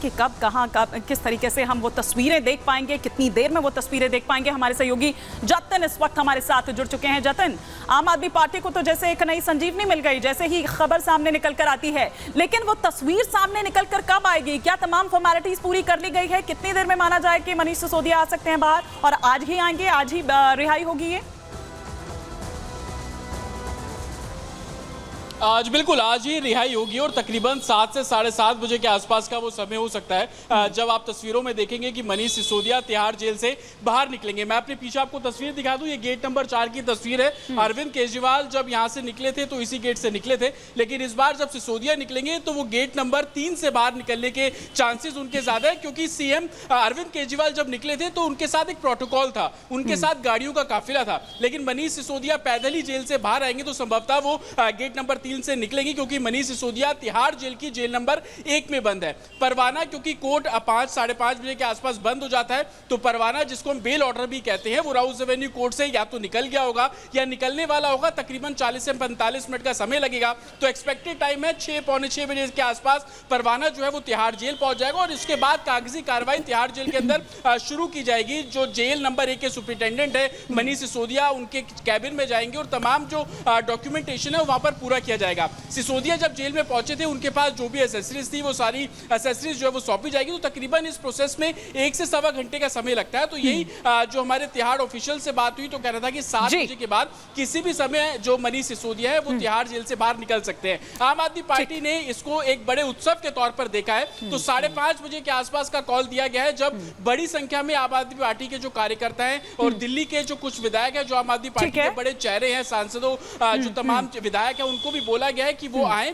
कि कब कहां कब किस तरीके से हम वो तस्वीरें देख पाएंगे, कितनी देर में वो तस्वीरें देख पाएंगे। हमारे सहयोगी जतिन इस वक्त हमारे साथ जुड़ चुके हैं। जतिन, आम आदमी पार्टी को तो जैसे एक नई संजीवनी मिल गई, जैसे ही खबर सामने निकल कर आती है, लेकिन वो तस्वीर सामने निकल कर कब आएगी? क्या तमाम फॉर्मेलिटीज पूरी कर ली गई है? कितनी देर में माना जाए कि मनीष सिसोदिया आ सकते हैं बाहर और आज ही आएंगे, आज ही रिहाई होगी ये? आज बिल्कुल आज ही रिहाई होगी और तकरीबन 7 से 7:30 बजे के आसपास का वो समय हो सकता है जब आप तस्वीरों में देखेंगे कि मनीष सिसोदिया तिहाड़ जेल से बाहर निकलेंगे। मैं अपने पीछे आपको तस्वीर दिखा दूं, ये गेट नंबर 4 की तस्वीर है। अरविंद केजरीवाल जब यहां से निकले थे तो इसी गेट से निकले थे, लेकिन इस बार जब सिसोदिया निकलेंगे तो वो गेट नंबर 3 से बाहर निकलने के चांसेस उनके ज्यादा है, क्योंकि सीएम अरविंद केजरीवाल जब निकले थे तो उनके साथ एक प्रोटोकॉल था, उनके साथ गाड़ियों का काफिला था। लेकिन मनीष सिसोदिया पैदल ही जेल से बाहर आएंगे तो संभवतः वो गेट नंबर 3 से निकलेंगी, क्योंकि मनीष सिसोदिया तिहाड़ जेल की जेल नंबर 1 में बंद है। परवाना क्योंकि कोर्ट 5 साढ़े 5 बजे के आसपास बंद हो जाता है, तो परवाना जिसको हम बेल ऑर्डर भी कहते हैं, वो राउस एवेन्यू कोर्ट से या तो निकल गया होगा या निकलने वाला होगा। तकरीबन 40 से 45 मिनट का समय लगेगा, तो एक्सपेक्टेड टाइम है 6 पौने 6 बजे के आसपास परवाना जो है वो तिहाड़ जेल पहुंच जाएगा और इसके बाद कागजी कार्रवाई तिहाड़ जेल के अंदर शुरू की जाएगी। जो जेल नंबर 1 के सुपरिटेंडेंट है मनीष सिसोदिया, उनके कैबिन में जाएंगे और तमाम जो डॉक्यूमेंटेशन है वहां पर पूरा किया जाएगा। सिसोदिया जब जेल में पहुंचे थे, उनके पास जो भी एसेसरीज थी वो सारी एसेसरीज जो है वो सौंपी जाएगी। तो तकरीबन इस प्रोसेस में 1 से सवा घंटे का समय लगता है। तो यही जो हमारे तिहाड़ ऑफिशियल से बात हुई तो कह रहा था कि 7 बजे के बाद किसी भी समय जो मनीष सिसोदिया है वो तिहाड़ जेल से बाहर निकल सकते हैं। आम आदमी पार्टी ने इसको एक बड़े उत्सव के तौर पर देखा है, तो 5:30 बजे के आसपास का कॉल दिया गया है, जब बड़ी संख्या में आम आदमी पार्टी के जो कार्यकर्ता हैं और दिल्ली के जो कुछ विधायक है, जो आम आदमी पार्टी के बड़े चेहरे हैं, सांसदों, जो तमाम विधायक है, उनको भी बोला गया है कि वो आए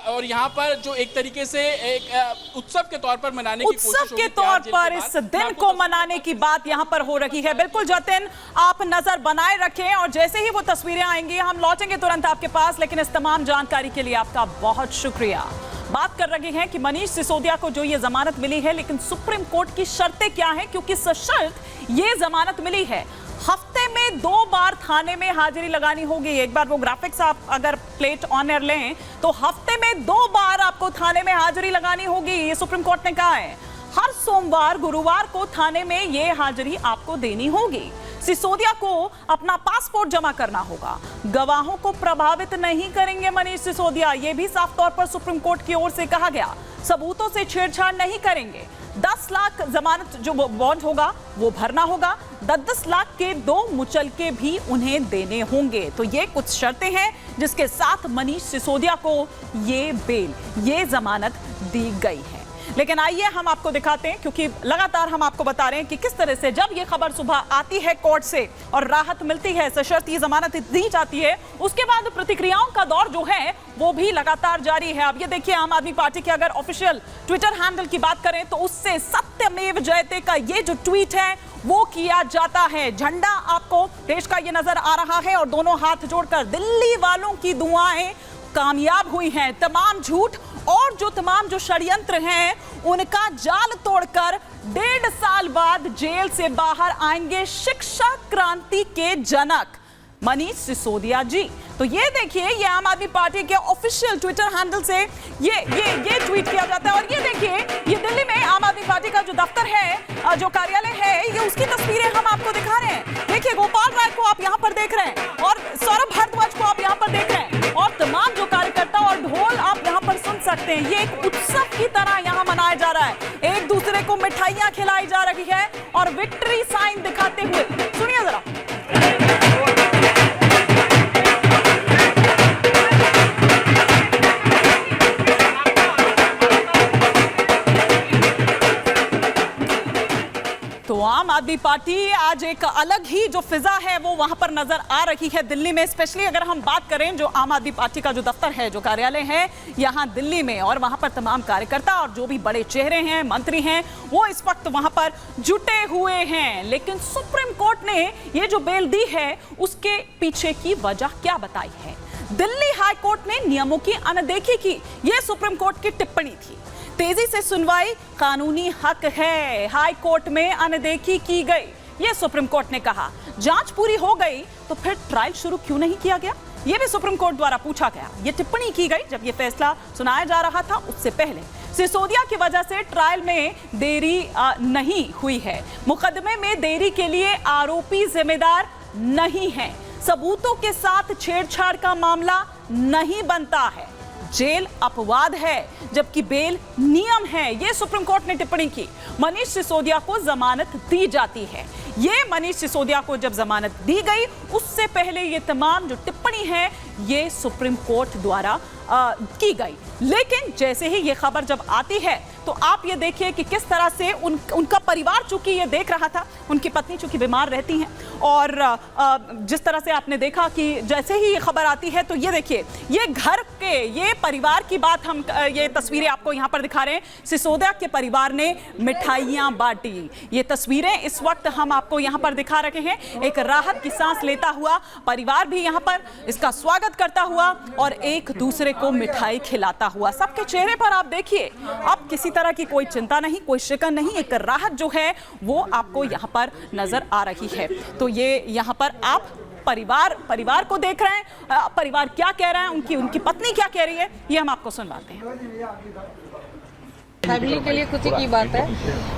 और यहाँ पर जो एक तरीके से एक उत्सव के तौर पर मनाने की कोशिश होगी। उत्सव के तौर पर इस दिन को मनाने की बात यहाँ पर हो रही है। बिल्कुल जतिन, आप नजर बनाए रखें और जैसे ही वो तस्वीरें आएंगी हम लौटेंगे तुरंत आपके पास। लेकिन इस तमाम जानकारी के लिए आपका बहुत शुक्रिया। बात कर रहे हैं कि मनीष सिसोदिया को जो ये जमानत मिली है, लेकिन सुप्रीम कोर्ट की शर्तें क्या हैं, क्योंकि सशर्त ये जमानत मिली है। हफ्ते में 2 बार थाने में हाजिरी लगानी होगी। एक बार वो ग्राफिक्स आप अगर प्लेट ऑन एयर लें तो हफ्ते में 2 बार आपको थाने में हाजिरी लगानी होगी, ये सुप्रीम कोर्ट ने कहा है। हर सोमवार गुरुवार को थाने में ये हाजिरी आपको देनी होगी। सिसोदिया को अपना पासपोर्ट जमा करना होगा। गवाहों को प्रभावित नहीं करेंगे मनीष सिसोदिया, ये भी साफ तौर पर सुप्रीम कोर्ट की ओर से कहा गया। सबूतों से छेड़छाड़ नहीं करेंगे। 10 लाख जमानत जो बॉन्ड होगा वो भरना होगा। 10 लाख के 2 मुचलके भी उन्हें देने होंगे। तो ये कुछ शर्तें हैं जिसके साथ मनीष सिसोदिया को ये बेल, ये जमानत दी गई है। लेकिन आइए हम आपको दिखाते हैं, क्योंकि लगातार हम आपको बता रहे हैं कि किस तरह से जब ये खबर सुबह आती है कोर्ट से और राहत मिलती है, सशर्त ये जमानत दी जाती है, उसके बाद प्रतिक्रियाओं का दौर जो है वो भी लगातार जारी है। अब ये देखिए, आम आदमी पार्टी के अगर ऑफिशियल ट्विटर हैंडल की बात करें तो उससे सत्यमेव जयते का ये जो ट्वीट है वो किया जाता है। झंडा आपको देश का ये नजर आ रहा है और दोनों हाथ जोड़कर दिल्ली वालों की दुआएं कामयाब हुई हैं। तमाम झूठ और जो तमाम जो षड्यंत्र हैं उनका जाल तोड़कर 1.5 साल बाद जेल से बाहर आएंगे शिक्षा क्रांति के जनक मनीष सिसोदिया जी। तो ये देखिए, ये आम आदमी पार्टी के ऑफिशियल ट्विटर हैंडल से ये ट्वीट किया जाता है। और ये देखिए, ये दिल्ली में आम आदमी पार्टी का जो दफ्तर है, जो कार्यालय है, ये उसकी तस्वीरें हम आपको दिखा रहे हैं। देखिए, गोपाल राय को आप यहाँ पर देख रहे हैं और सौरभ भारद्वाज को आप यहाँ पर देख रहे हैं और तमाम जो कार्यकर्ता और ढोल आप यहाँ पर सुन सकते हैं। ये एक उत्सव की तरह यहाँ मनाया जा रहा है। एक दूसरे को मिठाइयाँ खिलाई जा रही है और विक्ट्री साइन दिखाते हुए, सुनिए जरा। तो आम आदमी पार्टी आज एक अलग ही जो फिजा है वो वहां पर नजर आ रही है दिल्ली में। स्पेशली अगर हम बात करें, जो आम आदमी पार्टी का जो दफ्तर है, जो कार्यालय है यहां दिल्ली में, और वहां पर तमाम कार्यकर्ता और जो भी बड़े चेहरे हैं, मंत्री हैं, वो इस वक्त वहां पर जुटे हुए हैं। लेकिन सुप्रीम कोर्ट ने ये जो बेल दी है उसके पीछे की वजह क्या बताई है? दिल्ली हाई कोर्ट ने नियमों की अनदेखी की, यह सुप्रीम कोर्ट की टिप्पणी थी। तेजी से सुनवाई कानूनी हक है, हाई कोर्ट में अनदेखी की गई, यह सुप्रीम कोर्ट ने कहा। जांच पूरी हो गई तो फिर ट्रायल शुरू क्यों नहीं किया गया, यह भी सुप्रीम कोर्ट द्वारा पूछा गया। यह टिप्पणी की गई जब यह फैसला सुनाया जा रहा था, उससे पहले सिसोदिया की वजह से ट्रायल में देरी नहीं हुई है। मुकदमे में देरी के लिए आरोपी जिम्मेदार नहीं है। सबूतों के साथ छेड़छाड़ का मामला नहीं बनता है। जेल अपवाद है जबकि बेल नियम है, ये सुप्रीम कोर्ट ने टिप्पणी की। मनीष सिसोदिया को जमानत दी जाती है। ये मनीष सिसोदिया को जब जमानत दी गई उससे पहले ये तमाम जो टिप्पणी है ये सुप्रीम कोर्ट द्वारा की गई। लेकिन जैसे ही ये खबर जब आती है तो आप ये देखिए कि किस तरह से उनका परिवार चूंकि ये देख रहा था, उनकी पत्नी चूंकि बीमार रहती हैं, और जिस तरह से आपने देखा कि जैसे ही ये खबर आती है तो ये देखिए ये घर के ये परिवार की बात हम ये तस्वीरें आपको यहाँ पर दिखा रहे हैं। सिसोदिया के परिवार ने मिठाइयाँ बांटी, ये तस्वीरें इस वक्त हम आपको यहाँ पर दिखा रहे हैं। एक राहत की सांस लेता हुआ परिवार भी यहाँ पर इसका स्वागत करता हुआ और एक दूसरे को मिठाई खिलाता हुआ। सबके चेहरे पर आप देखिए अब किसी तरह की कोई चिंता नहीं, कोई शिकन नहीं, एक राहत जो है वो आपको यहाँ पर नजर आ रही है। तो ये यहाँ पर आप परिवार को देख रहे हैं, परिवार क्या कह रहा है, उनकी पत्नी क्या कह रही है, ये हम आपको सुनवाते हैं। फैमिली के लिए खुशी की बात है,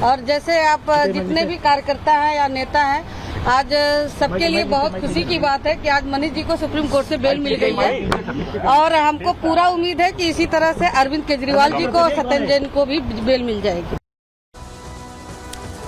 और जैसे आप जितने भी कार्यकर्ता हैं या नेता हैं, आज सबके लिए बहुत खुशी की बात है कि आज मनीष जी को सुप्रीम कोर्ट से बेल मिल गई है। और हमको पूरा उम्मीद है कि इसी तरह से अरविंद केजरीवाल जी को और सत्येंद्र जैन को भी बेल मिल जाएगी।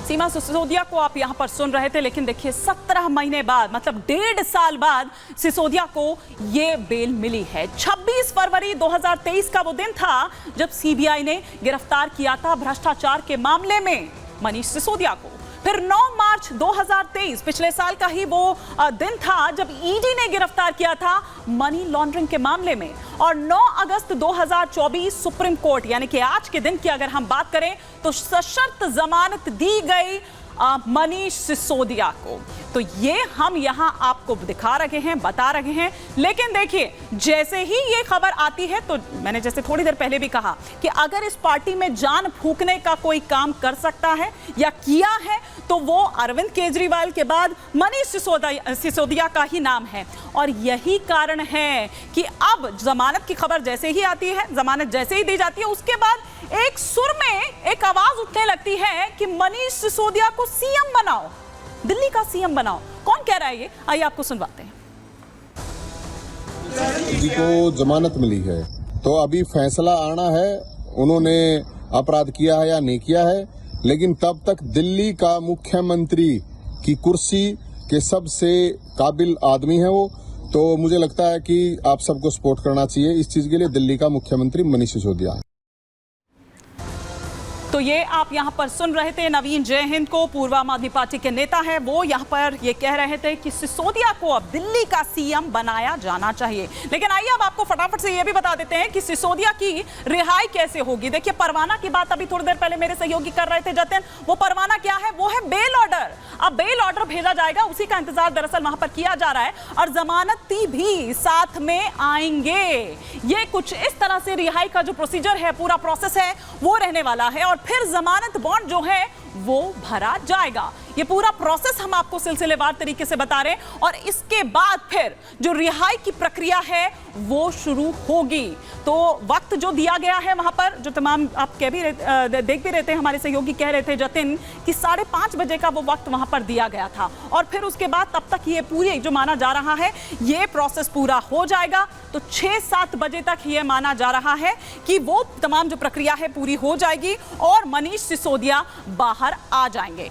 सीमा सिसोदिया को आप यहां पर सुन रहे थे, लेकिन देखिए 17 महीने बाद, मतलब 1.5 साल बाद सिसोदिया को ये बेल मिली है। 26 फरवरी 2023 का वो दिन था जब सीबीआई ने गिरफ्तार किया था भ्रष्टाचार के मामले में मनीष सिसोदिया को। फिर 9 मार्च 2023 पिछले साल का ही वो दिन था जब ईडी ने गिरफ्तार किया था मनी लॉन्ड्रिंग के मामले में। और 9 अगस्त 2024 सुप्रीम कोर्ट, यानी कि आज के दिन की अगर हम बात करें तो सशर्त जमानत दी गई मनीष सिसोदिया को। तो ये हम यहां आपको दिखा रहे हैं, बता रहे हैं। लेकिन देखिए जैसे ही ये खबर आती है तो मैंने जैसे थोड़ी देर पहले भी कहा कि अगर इस पार्टी में जान फूंकने का कोई काम कर सकता है या किया है तो वो अरविंद केजरीवाल के बाद मनीष सिसोदिया का ही नाम है। और यही कारण है कि अब जमानत की खबर जैसे ही आती है, जमानत जैसे ही दी जाती है, उसके बाद एक सुर में एक आवाज उठने लगती है कि मनीष सिसोदिया को सीएम बनाओ, दिल्ली का सीएम बनाओ। कौन कह रहा है ये, आइए आपको सुनवाते हैं। जी को जमानत मिली है तो अभी फैसला आना है, उन्होंने अपराध किया है या नहीं किया है, लेकिन तब तक दिल्ली का मुख्यमंत्री की कुर्सी के सबसे काबिल आदमी है वो। तो मुझे लगता है कि आप सबको सपोर्ट करना चाहिए इस चीज के लिए। दिल्ली का मुख्यमंत्री मनीष सिसोदिया है। तो ये आप यहाँ पर सुन रहे थे नवीन जय हिंद को, पूर्व आम आदमी पार्टी के नेता है, वो यहाँ पर ये कह रहे थे कि सिसोदिया को अब दिल्ली का सीएम बनाया जाना चाहिए। लेकिन आइए अब आपको फटाफट से ये भी बता देते हैं कि सिसोदिया की रिहाई कैसे होगी। देखिए परवाना की बात अभी थोड़ी देर पहले मेरे सहयोगी कर रहे थे जतिन, वो परवाना क्या है, वो है बेल ऑर्डर। अब बेल ऑर्डर भेजा जाएगा, उसी का इंतजार दरअसल वहां पर किया जा रहा है, और जमानती भी साथ में आएंगे। ये कुछ इस तरह से रिहाई का जो प्रोसीजर है, पूरा प्रोसेस है, वो रहने वाला है। और फिर जमानत बॉन्ड जो है वो भरा जाएगा। ये पूरा प्रोसेस हम आपको सिलसिलेवार तरीके से बता रहे हैं, और इसके बाद फिर जो रिहाई की प्रक्रिया है वो शुरू होगी। तो वक्त जो दिया गया है वहां पर, जो तमाम आप कह भी देख भी रहे थे, हमारे सहयोगी कह रहे थे जतिन कि 5:30 बजे का वो वक्त वहां पर दिया गया था। और फिर उसके बाद तब तक ये पूरी जो माना जा रहा है ये प्रोसेस पूरा हो जाएगा, तो 6-7 बजे तक ये माना जा रहा है कि वो तमाम जो प्रक्रिया है पूरी हो जाएगी और मनीष सिसोदिया बाहर आ जाएंगे।